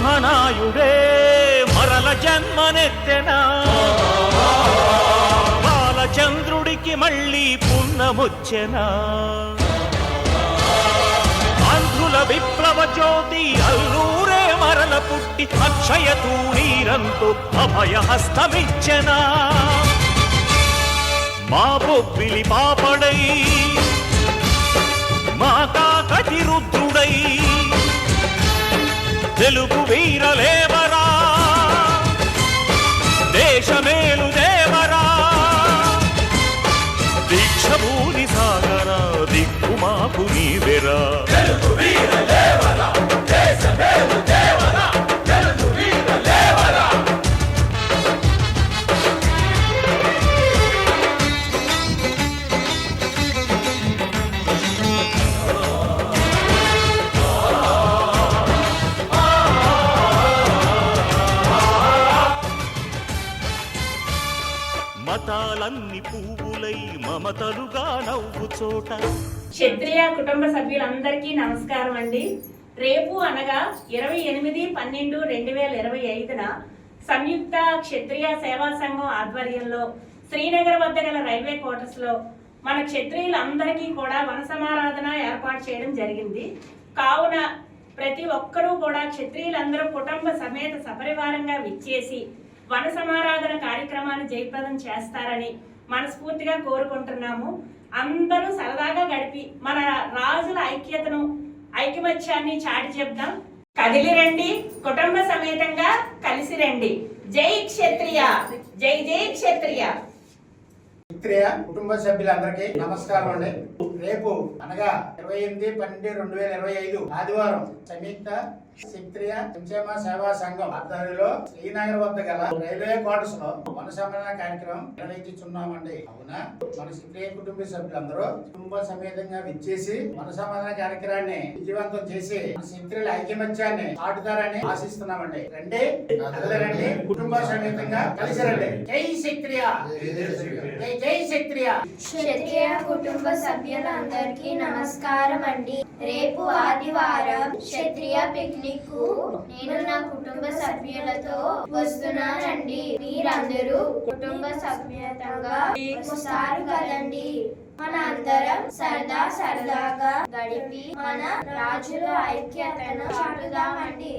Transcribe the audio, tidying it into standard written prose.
మహనాయుడే మరల జన్మనెత్తెనా, బాలచంద్రుడికి మళ్ళీ పున్నమొచ్చెనా, ఆంధ్రుల విప్లవ జ్యోతి అల్లూరే మరల పుట్టి అక్షయ తూణీరంతో అభయహస్తమిచ్చెనా, మా బొబ్బిలి పాపడై మా కాకటి రుద్రుడై తెలుగు వీరలేవరా, దేశమేలు దేవరా, దీక్షభూని సాగరా దిక్కుమాకు నీవెరా. తెలుగు వీరలేవరా, దేశమేలు దేవరా, తెలుగు వీరలేవరా. మతాలన్ని పువ్వులై మమతలుగా నవ్వు చోట. క్షత్రియ కుటుంబ సభ్యులందరికీ నమస్కారం అండి. రేపు అనగా 28/12/2025న సంయుక్త క్షత్రియ సేవా సంఘం ఆధ్వర్యంలో శ్రీనగర్ వద్ద గల రైల్వే క్వార్టర్స్ లో మన క్షత్రియులందరికీ కూడా వన సమారాధన ఏర్పాటు చేయడం జరిగింది. కావున ప్రతి ఒక్కరూ కూడా క్షత్రియులందరూ కుటుంబ సమేత సపరివారంగా విచ్చేసి వన సమారాధన కార్యక్రమాన్ని జయప్రదం చేస్తారని మనస్ఫూర్తిగా కోరుకుంటున్నాము. అందరూ సరదాగా గడిపి మన రాజుల ఐక్యతను ఐకమత్యాన్ని చాటి చెప్దాం. కదిలి రండి, కుటుంబ సమేతంగా కలిసి రండి. జై క్షత్రియ, జై జై క్షత్రియ. క్షత్రియ కుటుంబ సభ్యులందరికీ నమస్కారం అండి. రేపు అనగా 28/12/2025 ఆదివారం సంయుక్త క్షత్రియ సంక్షేమ సేవా సంఘం ఆధ్వర్యంలో శ్రీనగర్ వద్ద గల రైల్వే క్వార్టర్స్ లో వన సమారాధన కార్యక్రమం నిర్వహించుచున్నామండి. అవునా, మన క్షత్రియ కుటుంబ సభ్యులందరూ కుటుంబ సమేతంగా విచ్చేసి వన సమారాధన కార్యక్రమాన్ని విజయవంతం చేసి క్షత్రియుల ఐకమత్యాన్ని చాటుతారని ఆశిస్తున్నామండి. రండి, రండి, కుటుంబ సమేతంగా కలిసి రండి. జై క్షత్రియ, జై జై క్షత్రియ. క్షత్రియ కుటుంబ సభ్యులందరికీ నమస్కారం అండి. రేపు ఆదివారం క్షత్రియ పిక్నిక్ కు నేను నా కుటుంబ సభ్యులతో వస్తున్నానండి. మీరందరూ కుటుంబ సభ్యతంగా వస్తారు కదండి. మన అందరం సరదాగా గడిపి మన రాజుల ఐక్యతను చాటుదామండి.